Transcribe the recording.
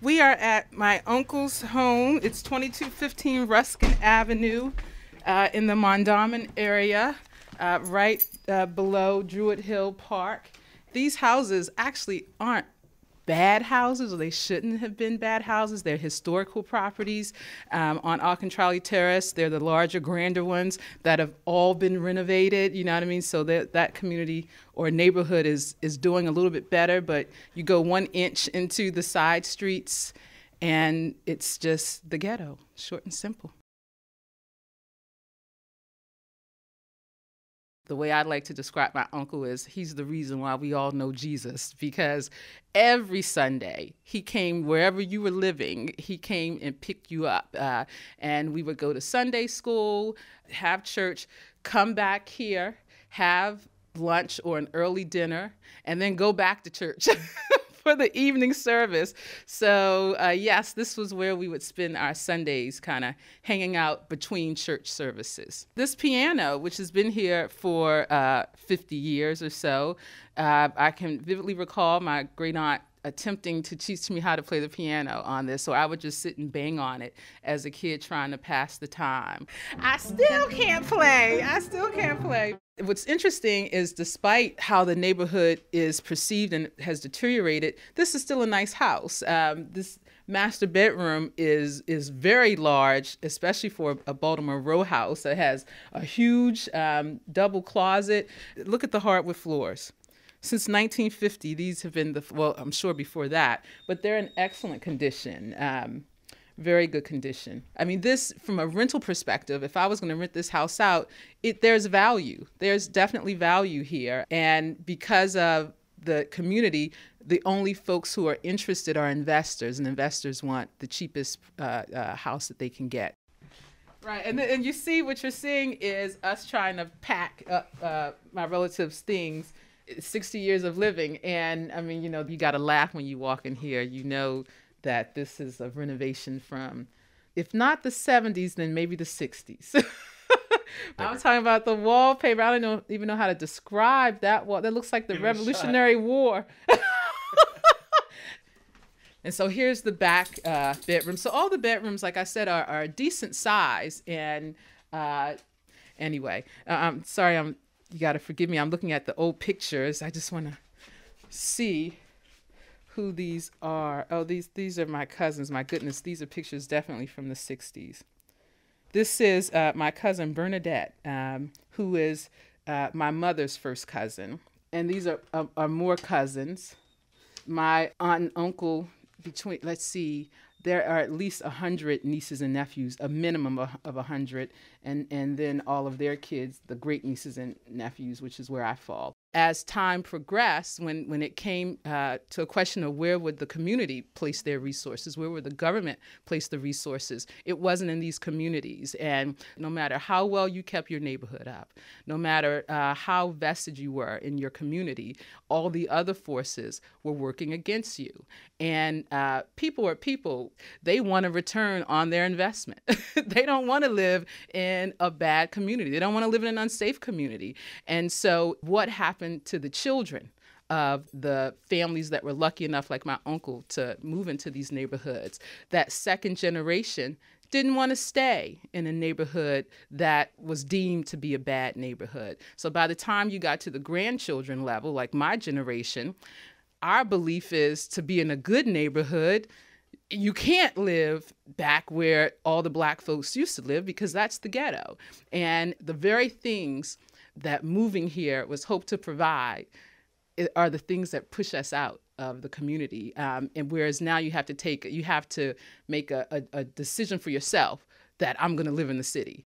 We are at my uncle's home. It's 2215 Ruskin Avenue in the Mondawmin area, right below Druid Hill Park. These houses actually aren't bad houses, or they shouldn't have been bad houses. They're historical properties on Alcontrali Terrace. They're the larger, grander ones that have all been renovated, you know what I mean? So that community or neighborhood is doing a little bit better, but you go 1 inch into the side streets and it's just the ghetto, short and simple. The way I'd like to describe my uncle is he's the reason why we all know Jesus, because every Sunday he came wherever you were living, he came and picked you up. And we would go to Sunday school, have church, come back here, have lunch or an early dinner, and then go back to church for the evening service. So yes, this was where we would spend our Sundays, kind of hanging out between church services. This piano, which has been here for 50 years or so, I can vividly recall my great aunt attempting to teach me how to play the piano on this, so I would just sit and bang on it as a kid trying to pass the time. I still can't play. I still can't play. What's interesting is despite how the neighborhood is perceived and has deteriorated, this is still a nice house. This master bedroom is very large, especially for a Baltimore row house. It has a huge double closet. Look at the hardwood floors. Since 1950, these have been well, I'm sure before that, but they're in excellent condition. Very good condition. I mean, this, from a rental perspective, if I was going to rent this house out, there's value. There's definitely value here. And because of the community, the only folks who are interested are investors, and investors want the cheapest house that they can get. Right, and you see what you're seeing is us trying to pack up my relative's things. 60 years of living, and I mean, you know, you got to laugh when you walk in here. You know that this is a renovation from, if not the 70s, then maybe the 60s. I'm talking about the wallpaper. I don't even know how to describe that wall. That looks like the Revolutionary War. And so here's the back bedroom. So all the bedrooms, like I said, are a decent size. And anyway, I'm sorry, you got to forgive me. I'm looking at the old pictures. I just want to see who these are. Oh, these are my cousins. My goodness, these are pictures definitely from the 60s. This is my cousin Bernadette, who is my mother's first cousin. And these are more cousins. My aunt and uncle, let's see, there are at least 100 nieces and nephews, a minimum of 100, and then all of their kids, the great nieces and nephews, which is where I fall. As time progressed, when it came to a question of where would the community place their resources, where would the government place the resources, it wasn't in these communities. And no matter how well you kept your neighborhood up, no matter how vested you were in your community, all the other forces were working against you. And people are people. They want a return on their investment. They don't want to live in a bad community. They don't want to live in an unsafe community. And so what happened to the children of the families that were lucky enough, like my uncle, to move into these neighborhoods? That second generation didn't want to stay in a neighborhood that was deemed to be a bad neighborhood. So by the time you got to the grandchildren level, like my generation, our belief is to be in a good neighborhood, you can't live back where all the black folks used to live, because that's the ghetto. And the very things that moving here was hoped to provide are the things that push us out of the community. And whereas now you have to make a decision for yourself that I'm going to live in the city.